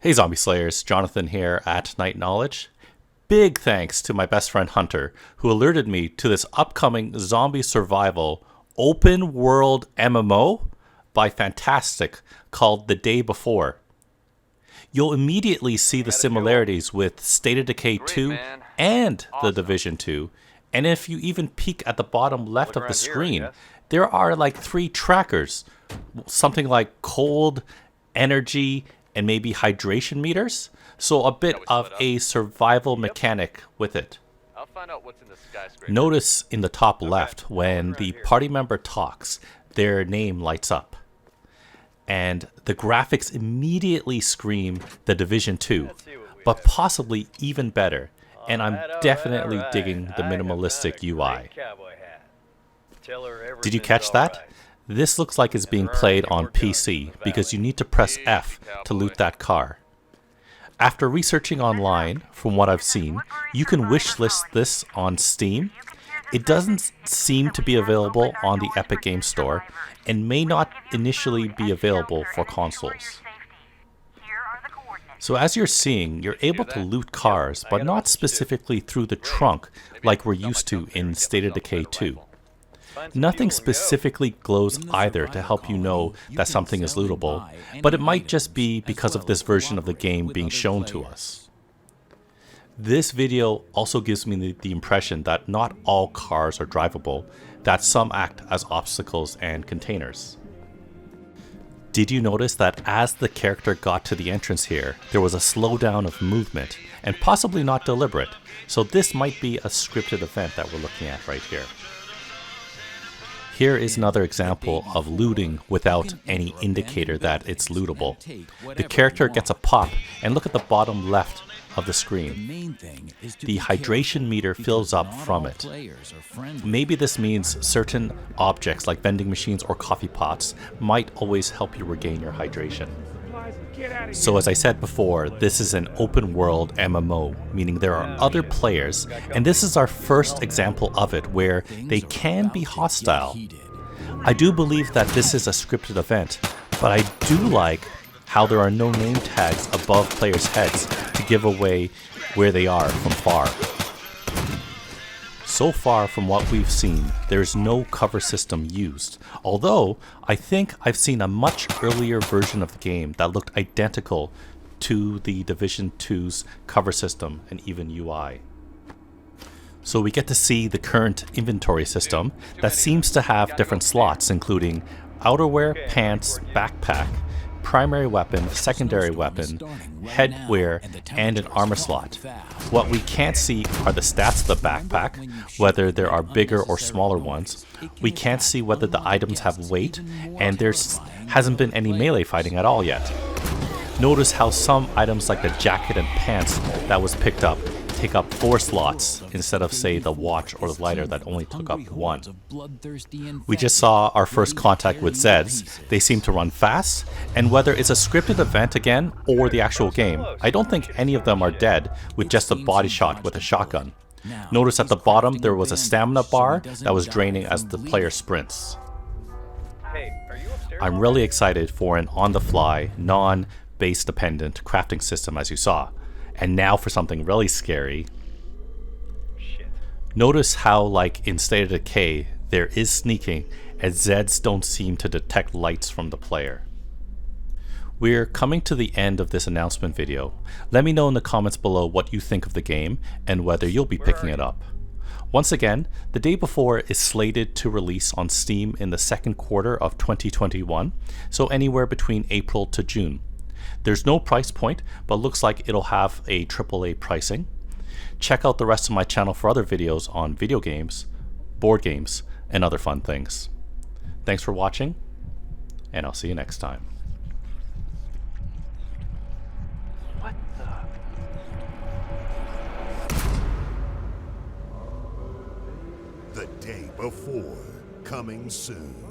Hey Zombie Slayers, Jonathan here at Night Knowledge. Big thanks to my best friend Hunter, who alerted me to this upcoming zombie survival open world MMO by FNTASTIC called The Day Before. You'll immediately see the similarities with State of Decay 2 and The Division 2, and if you even peek at the bottom left of the screen, there are like 3 trackers, something like cold, energy, and maybe hydration meters, so a bit of a survival mechanic with it. Notice in the top left, when the party member talks, their name lights up. And the graphics immediately scream The Division 2, but possibly even better, and I'm definitely digging the minimalistic UI. Did you catch that? This looks like it's being played on PC because you need to press F to loot that car. After researching online, from what I've seen, you can wishlist this on Steam. It doesn't seem to be available on the Epic Games Store and may not initially be available for consoles. So as you're seeing, you're able to loot cars, but not specifically through the trunk like we're used to in State of Decay 2. Nothing specifically glows either to help you know that something is lootable, but it might just be because of this version of the game being shown to us. This video also gives me the impression that not all cars are drivable, that some act as obstacles and containers. Did you notice that as the character got to the entrance here, there was a slowdown of movement, and possibly not deliberate, so this might be a scripted event that we're looking at right here. Here is another example of looting without any indicator that it's lootable. The character gets a pop, and look at the bottom left of the screen. The hydration meter fills up from it. Maybe this means certain objects like vending machines or coffee pots might always help you regain your hydration. So as I said before, this is an open world MMO, meaning there are other players, and this is our first example of it where they can be hostile. I do believe that this is a scripted event, but I do like how there are no name tags above players' heads to give away where they are from far. So far from what we've seen, there's no cover system used, although I think I've seen a much earlier version of the game that looked identical to the Division 2's cover system and even UI. So we get to see the current inventory system that seems to have different slots, including outerwear, pants, backpack, primary weapon, secondary weapon, headwear, and an armor slot. What we can't see are the stats of the backpack, whether there are bigger or smaller ones. We can't see whether the items have weight, and there hasn't been any melee fighting at all yet. Notice how some items like the jacket and pants that was picked up take up 4 slots instead of, say, the watch or the lighter that only took up 1. We just saw our first contact with Zeds. They seem to run fast, and whether it's a scripted event again or the actual game, I don't think any of them are dead with just a body shot with a shotgun. Notice at the bottom there was a stamina bar that was draining as the player sprints. I'm really excited for an on-the-fly, non-base dependent crafting system, as you saw. And now for something really scary. Notice how, like in State of Decay, there is sneaking, as Zeds don't seem to detect lights from the player. We're coming to the end of this announcement video. Let me know in the comments below what you think of the game and whether you'll be picking it up. Once again, The Day Before is slated to release on Steam in the second quarter of 2021, so anywhere between April to June. There's no price point, but looks like it'll have a AAA pricing. Check out the rest of my channel for other videos on video games, board games, and other fun things. Thanks for watching, and I'll see you next time. What the? The Day Before, coming soon.